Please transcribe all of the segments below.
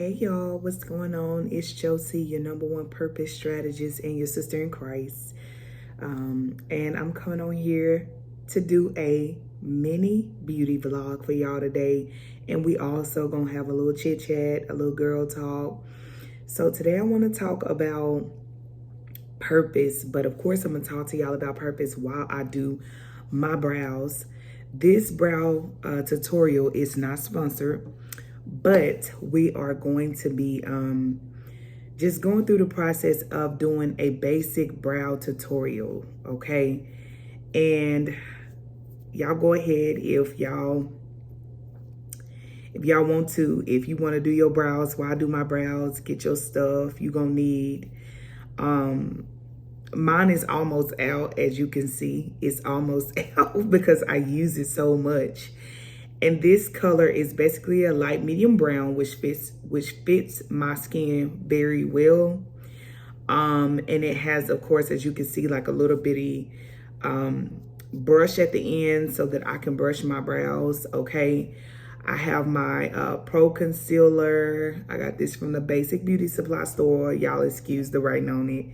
Hey y'all, what's going on? It's Josie, your number one purpose strategist and your sister in Christ. And I'm coming on here to do a mini beauty vlog for y'all today. And we also gonna have a little chit chat, a little girl talk. So today I want to talk about purpose, but of course I'm gonna talk to y'all about purpose while I do my brows. This brow tutorial is not sponsored, but we are going to be just going through the process of doing a basic brow tutorial, okay? And y'all go ahead if y'all want to, if you want to do your brows while I do my brows, get your stuff you're gonna need. Mine is almost out, as you can see. It's almost out because I use it so much. And this color is basically a light medium brown, which fits my skin very well. And it has, of course, as you can see, like a little bitty brush at the end so that I can brush my brows, okay? I have my Pro Concealer. I got this from the Basic Beauty Supply store. Y'all excuse the writing on it.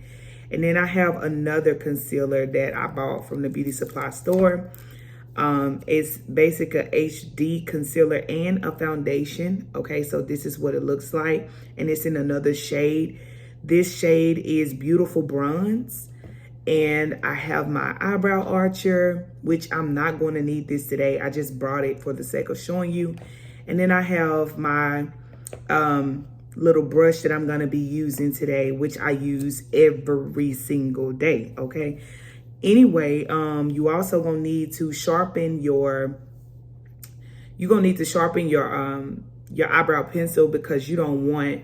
And then I have another concealer that I bought from the beauty supply store. It's basically a HD concealer and a foundation. Okay, so this is what it looks like. And it's in another shade. This shade is Beautiful Bronze. And I have my eyebrow archer, which I'm not going to need this today. I just brought it for the sake of showing you. And then I have my little brush that I'm going to be using today, which I use every single day, okay? Anyway, you also gonna need to sharpen your your eyebrow pencil because you don't want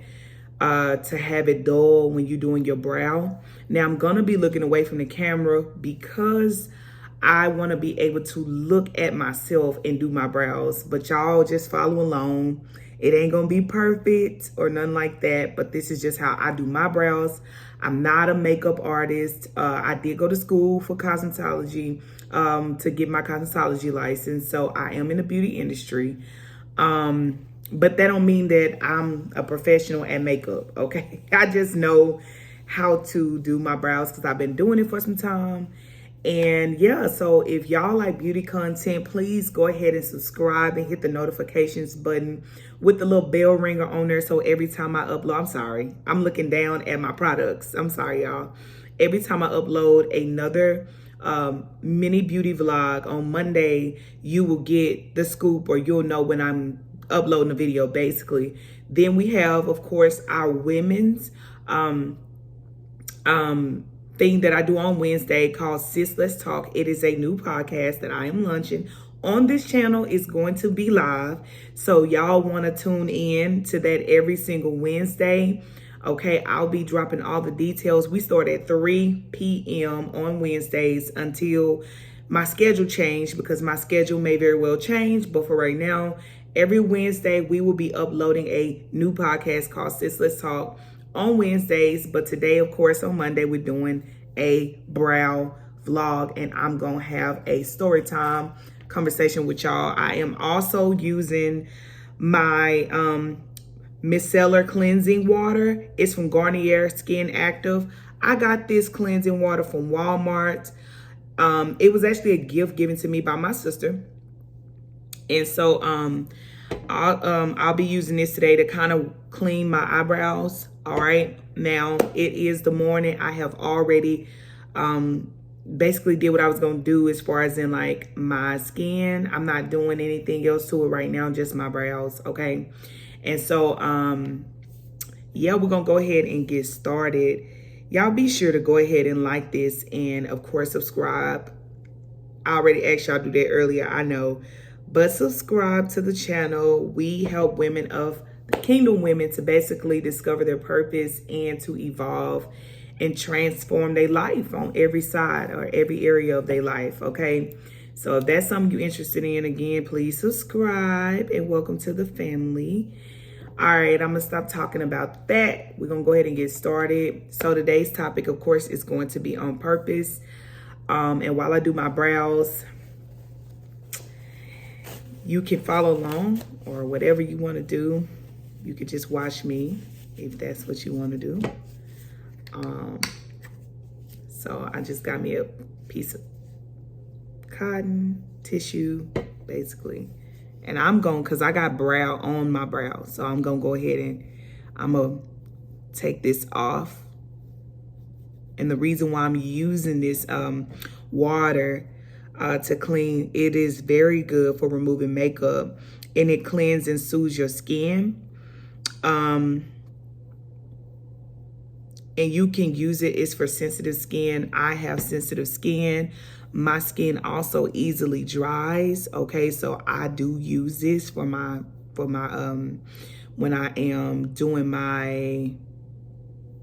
to have it dull when you're doing your brow. Now I'm gonna be looking away from the camera because I want to be able to look at myself and do my brows, but y'all just follow along. It ain't gonna be perfect or nothing like that, but this is just how I do my brows. I'm not a makeup artist. I did go to school for cosmetology to get my cosmetology license, so I am in the beauty industry. But that don't mean that I'm a professional at makeup, okay? I just know how to do my brows because I've been doing it for some time. And yeah, so if y'all like beauty content, please go ahead and subscribe and hit the notifications button with the little bell ringer on there. So every time I upload, I'm sorry, I'm looking down at my products. I'm sorry, y'all. Every time I upload another mini beauty vlog on Monday, you will get the scoop or you'll know when I'm uploading a video, basically. Then we have, of course, our women's thing that I do on Wednesday called Sis Let's Talk. It is a new podcast that I am launching on this channel. It's going to be live, so y'all want to tune in to that every single Wednesday. Okay, I'll be dropping all the details. We start at 3 p.m. on Wednesdays until my schedule changed, because my schedule may very well change, but for right now, every Wednesday we will be uploading a new podcast called Sis Let's Talk on Wednesdays. But today, of course, on Monday, we're doing a brow vlog, and I'm gonna have a story time conversation with y'all. I am also using my micellar cleansing water. It's from Garnier Skin Active. I got this cleansing water from Walmart. It was actually a gift given to me by my sister, and so I'll be using this today to kind of clean my eyebrows. All right, now it is the morning. I have already basically did what I was gonna do as far as in like my skin. I'm not doing anything else to it right now, just my brows, okay? And so yeah, we're gonna go ahead and get started. Y'all be sure to go ahead and like this, and of course subscribe. I already asked y'all to do that earlier, I know, but subscribe to the channel. We help women of the Kingdom women to basically discover their purpose and to evolve and transform their life on every side or every area of their life, okay? So if that's something you're interested in, again, please subscribe and welcome to the family. All right, I'm gonna stop talking about that. We're gonna go ahead and get started. So today's topic, of course, is going to be on purpose. And while I do my brows, you can follow along or whatever you want to do. you could just watch me if that's what you want to do. So I just got me a piece of cotton tissue, basically. And I'm going, because I got brow on my brow. So I'm going to go ahead and I'm going to take this off. And the reason why I'm using this water to clean, it is very good for removing makeup. And it cleanses and soothes your skin. And you can use it. It's for sensitive skin. I have sensitive skin. My skin also easily dries. Okay, so I do use this for my when I am doing my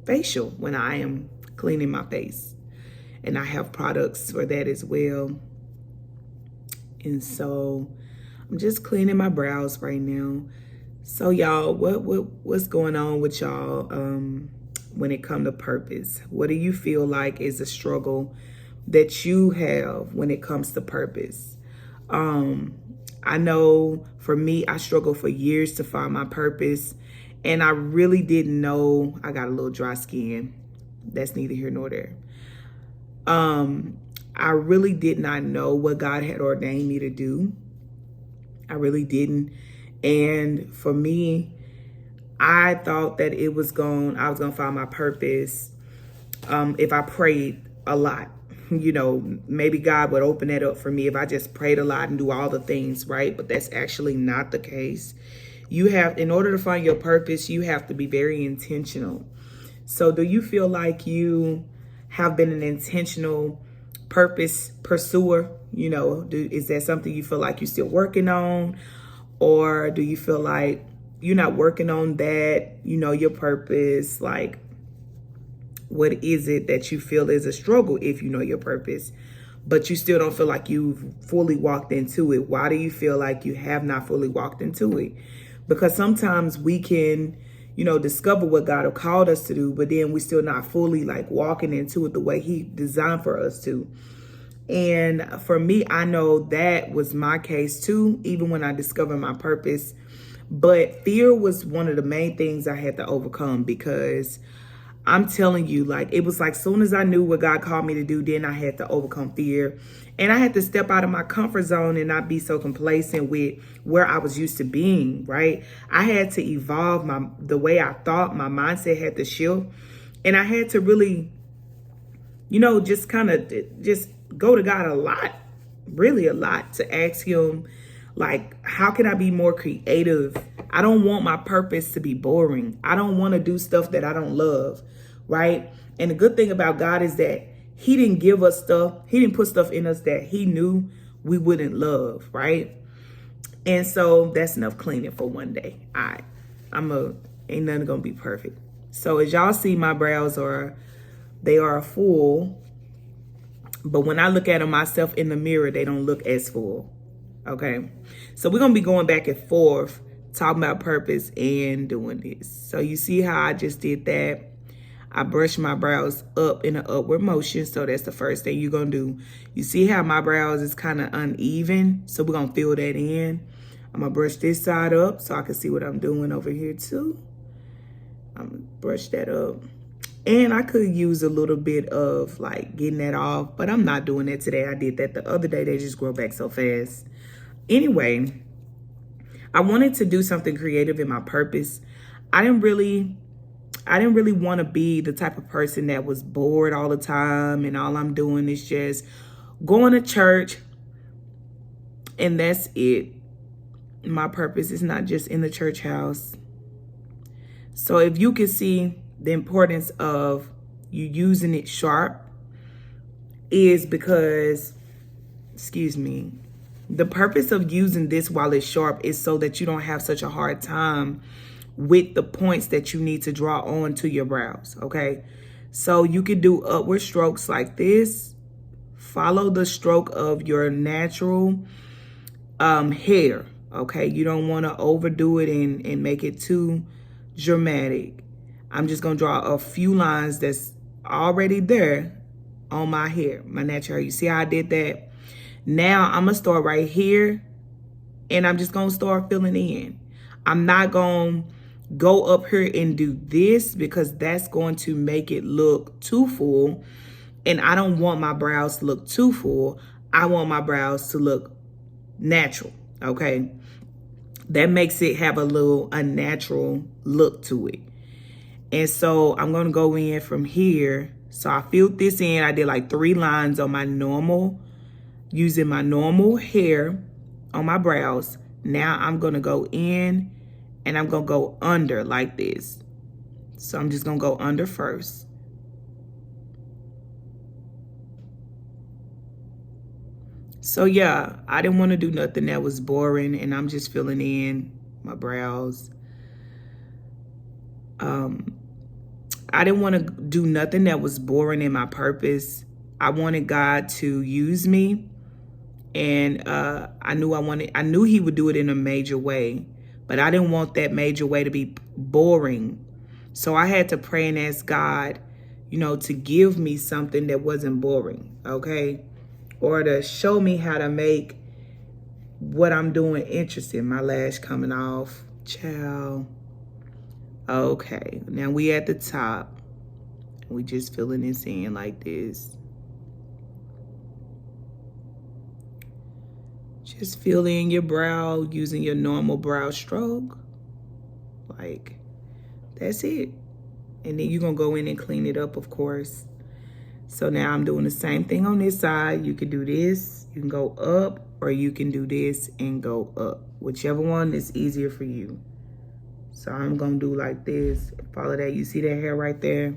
facial, when I am cleaning my face. And I have products for that as well. And so I'm just cleaning my brows right now. So y'all, what's going on with y'all when it comes to purpose? What do you feel like is a struggle that you have when it comes to purpose? I know for me, I struggled for years to find my purpose, and I really didn't know. I got a little dry skin. That's neither here nor there. I really did not know what God had ordained me to do. I really didn't. And for me, I thought that I was gonna find my purpose if I prayed a lot. You know, maybe God would open that up for me if I just prayed a lot and do all the things, right? But that's actually not the case. In order to find your purpose, you have to be very intentional. So do you feel like you have been an intentional purpose pursuer? You know, is that something you feel like you're still working on? Or do you feel like you're not working on that, your purpose? Like, what is it that you feel is a struggle if you know your purpose, but you still don't feel like you've fully walked into it? Why do you feel like you have not fully walked into it? Because sometimes we can, discover what God have called us to do, but then we're still not fully like walking into it the way He designed for us to. And for me, I know that was my case too, even when I discovered my purpose. But fear was one of the main things I had to overcome, because I'm telling you, like, it was like soon as I knew what God called me to do, then I had to overcome fear. And I had to step out of my comfort zone and not be so complacent with where I was used to being, right? I had to evolve the way I thought. My mindset had to shift. And I had to really, just kind of just go to God a lot, really a lot, to ask Him, like, how can I be more creative? I don't want my purpose to be boring. I don't want to do stuff that I don't love, right? And the good thing about God is that He didn't give us stuff. He didn't put stuff in us that He knew we wouldn't love, right? And so that's enough cleaning for one day. Ain't nothing gonna be perfect. So as y'all see, my brows are full. But when I look at them myself in the mirror, they don't look as full. Okay, so we're gonna be going back and forth talking about purpose and doing this. So you see how I just did that? I brushed my brows up in an upward motion. So that's the first thing you're gonna do. You see how my brows is kind of uneven? So we're gonna fill that in. I'm gonna brush this side up so I can see what I'm doing over here too. I'm gonna brush that up. And I could use a little bit of like getting that off, but I'm not doing that today. I did that the other day. They just grow back so fast. Anyway, I wanted to do something creative in my purpose. I didn't really want to be the type of person that was bored all the time and all I'm doing is just going to church and that's it. My purpose is not just in the church house. So if you can see the importance of you using it sharp, is because, the purpose of using this while it's sharp is so that you don't have such a hard time with the points that you need to draw on to your brows, okay? So you can do upward strokes like this. Follow the stroke of your natural hair, okay? You don't want to overdo it and make it too dramatic. I'm just going to draw a few lines that's already there on my hair, my natural hair. You see how I did that? Now I'm going to start right here and I'm just going to start filling in. I'm not going to go up here and do this because that's going to make it look too full. And I don't want my brows to look too full. I want my brows to look natural, okay? That makes it have a unnatural look to it. And so I'm going to go in from here. So I filled this in. I did like 3 lines on my normal, using my normal hair on my brows. Now I'm going to go in and I'm going to go under like this. So I'm just going to go under first. So yeah, I didn't want to do nothing that was boring, and I'm just filling in my brows. I didn't want to do nothing that was boring in my purpose. I wanted God to use me, and I knew he would do it in a major way, but I didn't want that major way to be boring. So I had to pray and ask God, you know, to give me something that wasn't boring, okay? Or to show me how to make what I'm doing interesting. My lash coming off. Ciao. Okay, now we at the top. We just filling this in like this. Just fill in your brow using your normal brow stroke. Like, that's it. And then you're going to go in and clean it up, of course. So now I'm doing the same thing on this side. You can do this, you can go up, or you can do this and go up. Whichever one is easier for you. So I'm gonna do like this. Follow that. You see that hair right there?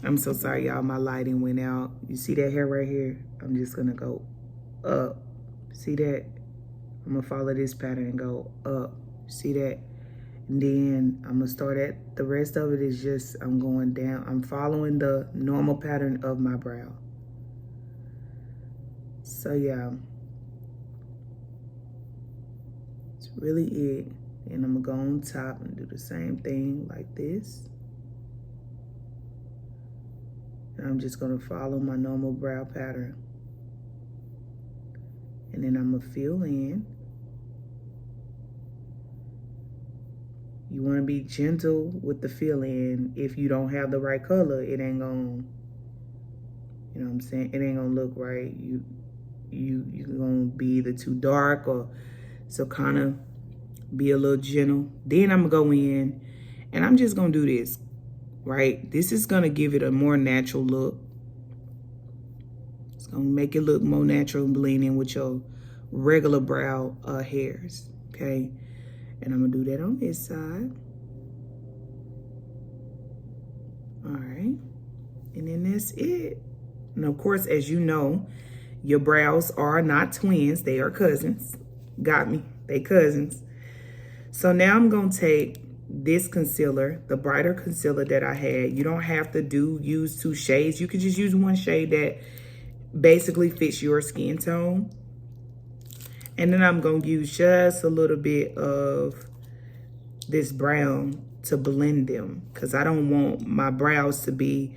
I'm so sorry, y'all. My lighting went out. You see that hair right here? I'm just gonna go up. See that? I'm gonna follow this pattern and go up. See that? And then I'm gonna start at the rest of it is just, I'm going down. I'm following the normal pattern of my brow. So yeah, it's really it. And I'm gonna go on top and do the same thing like this. And I'm just gonna follow my normal brow pattern. And then I'm gonna fill in. You want to be gentle with the fill in. If you don't have the right color, it ain't gonna, you know what I'm saying? It ain't gonna look right. You're gonna be either too dark or, so kind of be a little gentle. Then I'm gonna go in and I'm just gonna do this, right? This is gonna give it a more natural look. It's gonna make it look more natural and blend in with your regular brow hairs, okay? And I'm gonna do that on this side. All right, and then that's it. And of course, as you know, your brows are not twins, they are cousins. Got me, they cousins. So now I'm gonna take this concealer, the brighter concealer that I had. You don't have to use 2 shades. You could just use 1 shade that basically fits your skin tone. And then I'm going to use just a little bit of this brown to blend them, because I don't want my brows to be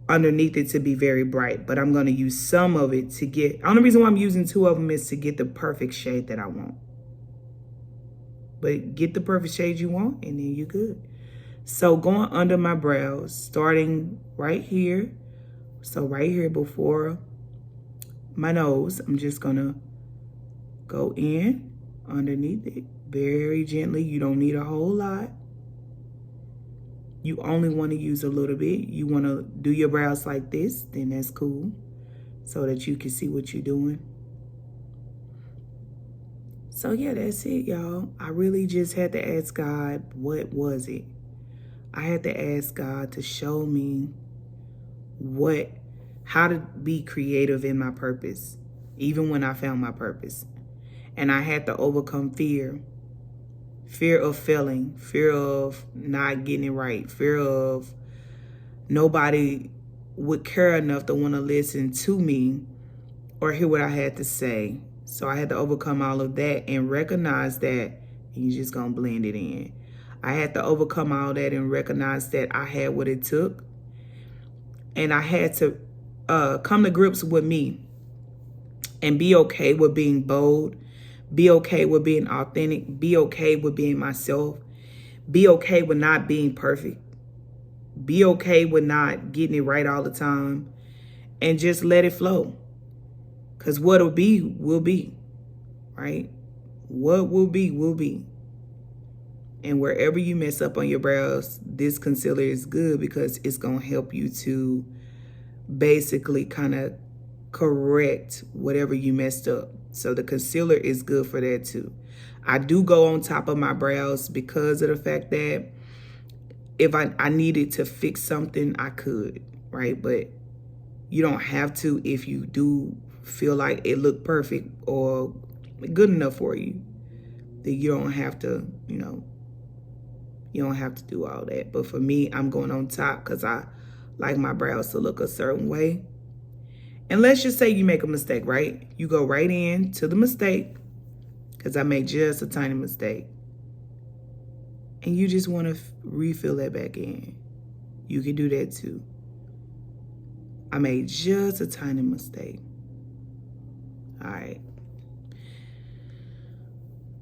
underneath it to be very bright. But I'm going to use some of it to get, the only reason why I'm using 2 of them is to get the perfect shade that I want. But get the perfect shade you want and then you're good. So going under my brows, starting right here. So right here before my nose, I'm just going to go in underneath it very gently. You don't need a whole lot. You only want to use a little bit. You want to do your brows like this, then that's cool, so that you can see what you're doing. So yeah, that's it, y'all. I really just had to ask God, what was it? I had to ask God to show me how to be creative in my purpose, even when I found my purpose. And I had to overcome fear of failing, fear of not getting it right, fear of nobody would care enough to want to listen to me or hear what I had to say. So I had to overcome all of that and recognize that you're just going to blend it in. I had to overcome all that and recognize that I had what it took. And I had to come to grips with me and be okay with being bold. Be okay with being authentic. Be okay with being myself. Be okay with not being perfect. Be okay with not getting it right all the time, and just let it flow. Because what'll be, will be, right? What will be, will be. And wherever you mess up on your brows, this concealer is good because it's going to help you to basically kind of correct whatever you messed up. So the concealer is good for that too. I do go on top of my brows because of the fact that if I needed to fix something, I could, right? But you don't have to if you do feel like it looked perfect or good enough for you. Then you don't have to, you don't have to do all that. But for me, I'm going on top because I like my brows to look a certain way. And let's just say you make a mistake, right? You go right in to the mistake, because I made just a tiny mistake. And you just want to refill that back in. You can do that too. I made just a tiny mistake. All right.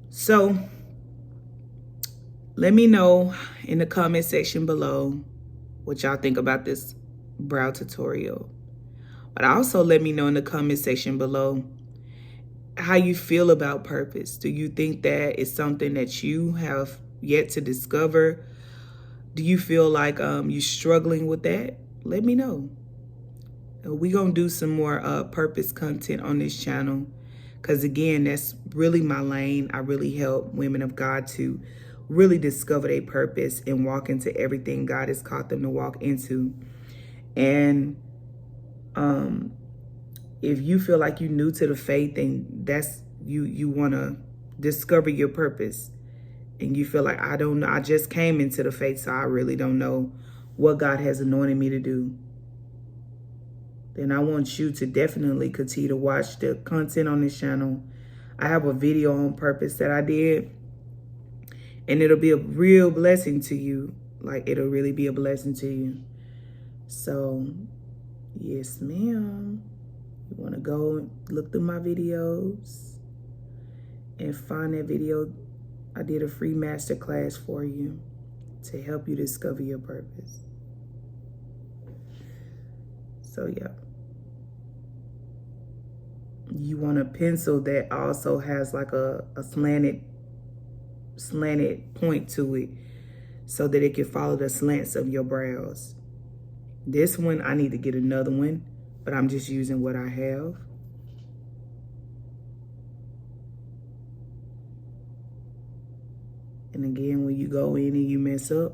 So let me know in the comment section below what y'all think about this brow tutorial. But also let me know in the comment section below how you feel about purpose. Do you think that it's something that you have yet to discover? Do you feel like you're struggling with that? Let me know. We're going to do some more purpose content on this channel. Because again, that's really my lane. I really help women of God to really discover their purpose and walk into everything God has called them to walk into. And if you feel like you're new to the faith and that's you want to discover your purpose, and you feel like, I don't know, I just came into the faith, so I really don't know what God has anointed me to do, then I want you to definitely continue to watch the content on this channel. I have a video on purpose that I did, and it'll be a real blessing to you. Like, it'll really be a blessing to you. So, yes, ma'am. You want to go and look through my videos and find that video. I did a free masterclass for you to help you discover your purpose. So, yeah. You want a pencil that also has like a slanted point to it so that it can follow the slants of your brows. This one, I need to get another one, but I'm just using what I have. And again, when you go in and you mess up,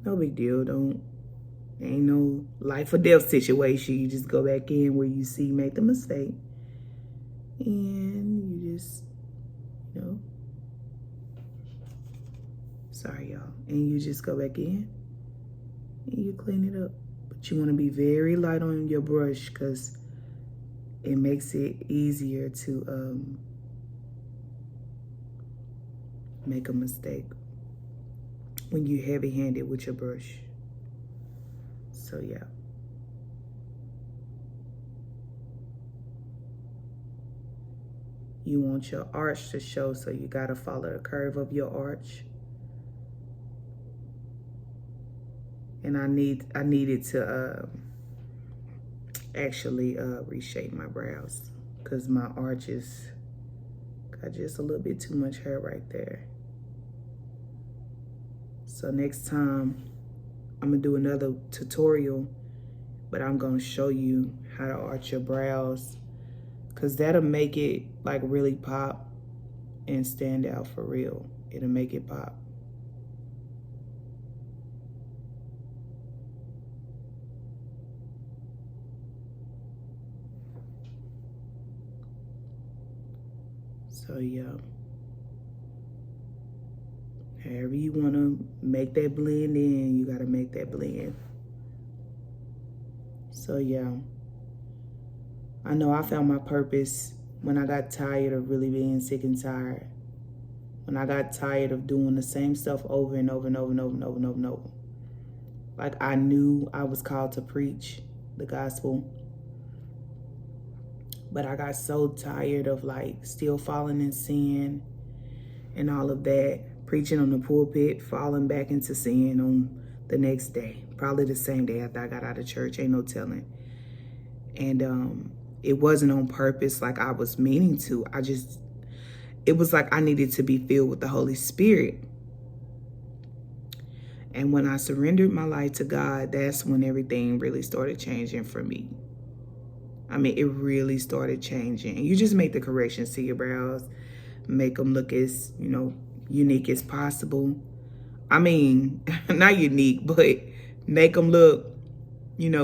no big deal. Ain't no life or death situation. You just go back in where you see you made the mistake. And you just, sorry y'all. And you just go back in and you clean it up. But you want to be very light on your brush because it makes it easier to make a mistake when you're heavy-handed with your brush. So yeah. You want your arch to show, so you gotta follow the curve of your arch. And I needed to actually reshape my brows because my arches got just a little bit too much hair right there. So next time I'm gonna do another tutorial, but I'm gonna show you how to arch your brows, because that'll make it like really pop and stand out for real. It'll make it pop. So yeah, however you want to make that blend in, you got to make that blend. So yeah, I know I found my purpose when I got tired of really being sick and tired. When I got tired of doing the same stuff over and over and over and over and over and over and over. Like, I knew I was called to preach the gospel, but I got so tired of like still falling in sin and all of that. preaching on the pulpit, falling back into sin on the next day. Probably the same day after I got out of church, ain't no telling. And it wasn't on purpose like I was meaning to. It was like I needed to be filled with the Holy Spirit. And when I surrendered my life to God, that's when everything really started changing for me. I mean, it really started changing. And you just make the corrections to your brows, make them look as, unique as possible. I mean, not unique, but make them look,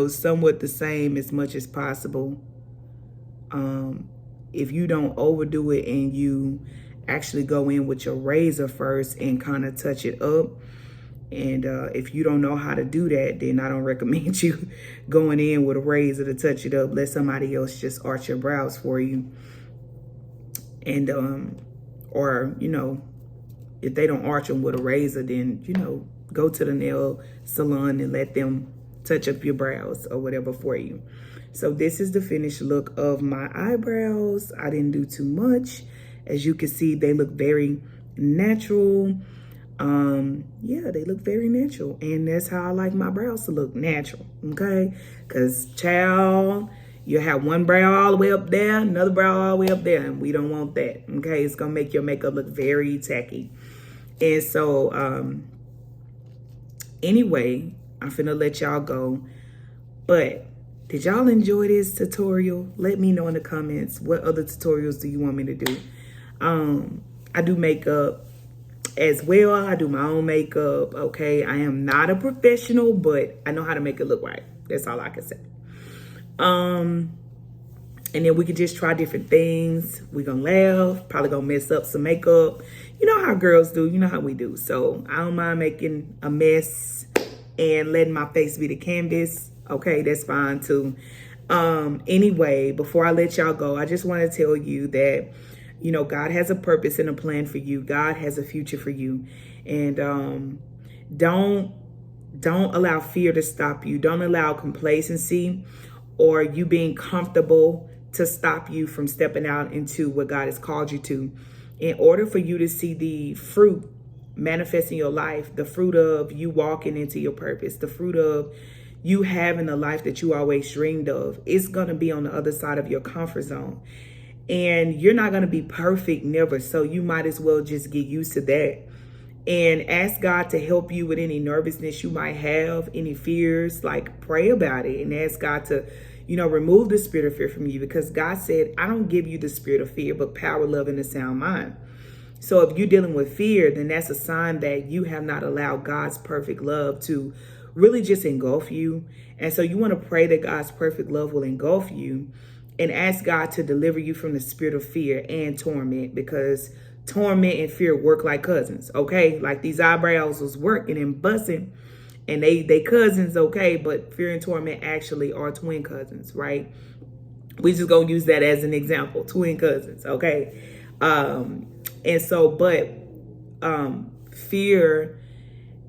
somewhat the same as much as possible. If you don't overdo it and you actually go in with your razor first and kind of touch it up, and if you don't know how to do that, then I don't recommend you going in with a razor to touch it up. Let somebody else just arch your brows for you. And, or, if they don't arch them with a razor, then, go to the nail salon and let them touch up your brows or whatever for you. So this is the finished look of my eyebrows. I didn't do too much. As you can see, they look very natural. Yeah, they look very natural, and that's how I like my brows to look, natural. Okay, because child, you have one brow all the way up there, another brow all the way up there, and we don't want that. Okay, it's gonna make your makeup look very tacky. And so anyway, I'm finna let y'all go. But did y'all enjoy this tutorial? Let me know in the comments, what other tutorials do you want me to do? I do makeup as well. I do my own makeup. Okay, I am not a professional, but I know how to make it look right. That's all I can say. And then we could just try different things. We're gonna laugh, probably gonna mess up some makeup. You know how girls do, you know how we do. So I don't mind making a mess and letting my face be the canvas. Okay, that's fine too. Anyway, before I let y'all go, I just want to tell you that God has a purpose and a plan for you. God has a future for you. And don't allow fear to stop you. Don't allow complacency or you being comfortable to stop you from stepping out into what God has called you to. In order for you to see the fruit manifest in your life, the fruit of you walking into your purpose, the fruit of you having the life that you always dreamed of, it's going to be on the other side of your comfort zone. And you're not going to be perfect, never. So you might as well just get used to that. And ask God to help you with any nervousness you might have, any fears, like pray about it and ask God to, remove the spirit of fear from you, because God said, I don't give you the spirit of fear, but power, love, and a sound mind. So if you're dealing with fear, then that's a sign that you have not allowed God's perfect love to really just engulf you. And so you want to pray that God's perfect love will engulf you and ask God to deliver you from the spirit of fear and torment, because torment and fear work like cousins, okay? Like these eyebrows was working and busting, and they cousins, okay? But fear and torment actually are twin cousins, right? We just gonna use that as an example, twin cousins, okay? And so, but fear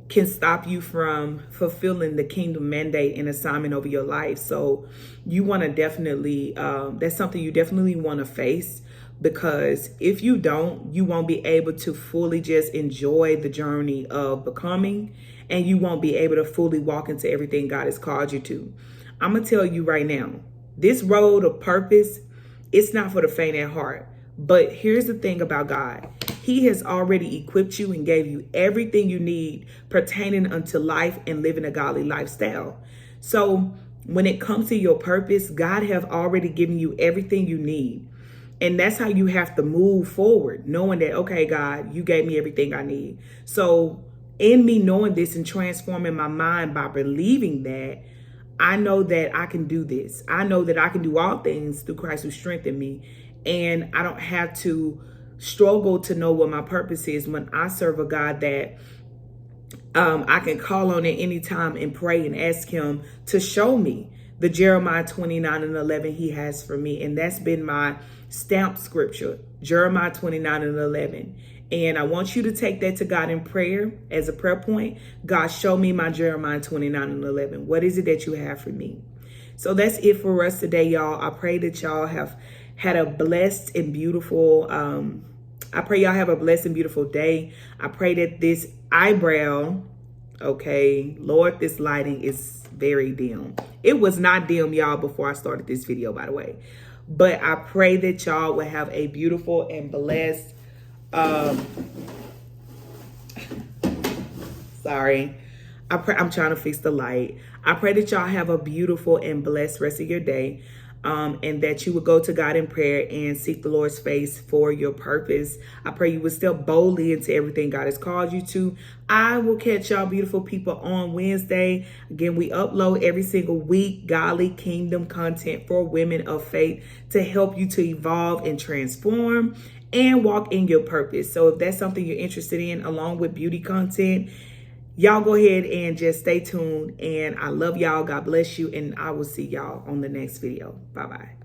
can stop you from fulfilling the kingdom mandate and assignment over your life. So you want to definitely, that's something you definitely want to face, because if you don't, you won't be able to fully just enjoy the journey of becoming, and you won't be able to fully walk into everything God has called you to. I'm going to tell you right now, this road of purpose, it's not for the faint at heart. But here's the thing about God. He has already equipped you and gave you everything you need pertaining unto life and living a godly lifestyle. So when it comes to your purpose, God have already given you everything you need. And that's how you have to move forward, knowing that, okay, God, you gave me everything I need. So in me knowing this and transforming my mind by believing that, I know that I can do this. I know that I can do all things through Christ who strengthened me. And I don't have to struggle to know what my purpose is when I serve a God that I can call on at any time and pray and ask him to show me the Jeremiah 29:11 he has for me. And that's been my stamp scripture, Jeremiah 29:11. And I want you to take that to God in prayer as a prayer point. God, show me my Jeremiah 29:11. What is it that you have for me? So that's it for us today, y'all. I pray that y'all have had a blessed and beautiful I pray y'all have a blessed and beautiful day. I pray that this eyebrow, okay, Lord, this lighting is very dim. It was not dim, y'all, before I started this video, by the way. But I pray that y'all will have a beautiful and blessed, sorry. I'm trying to fix the light. I pray that y'all have a beautiful and blessed rest of your day. And that you would go to God in prayer and seek the Lord's face for your purpose. I pray you would step boldly into everything God has called you to. I will catch y'all beautiful people on Wednesday. Again, we upload every single week godly kingdom content for women of faith to help you to evolve and transform and walk in your purpose. So if that's something you're interested in, along with beauty content, y'all go ahead and just stay tuned. And I love y'all. God bless you. And I will see y'all on the next video. Bye-bye.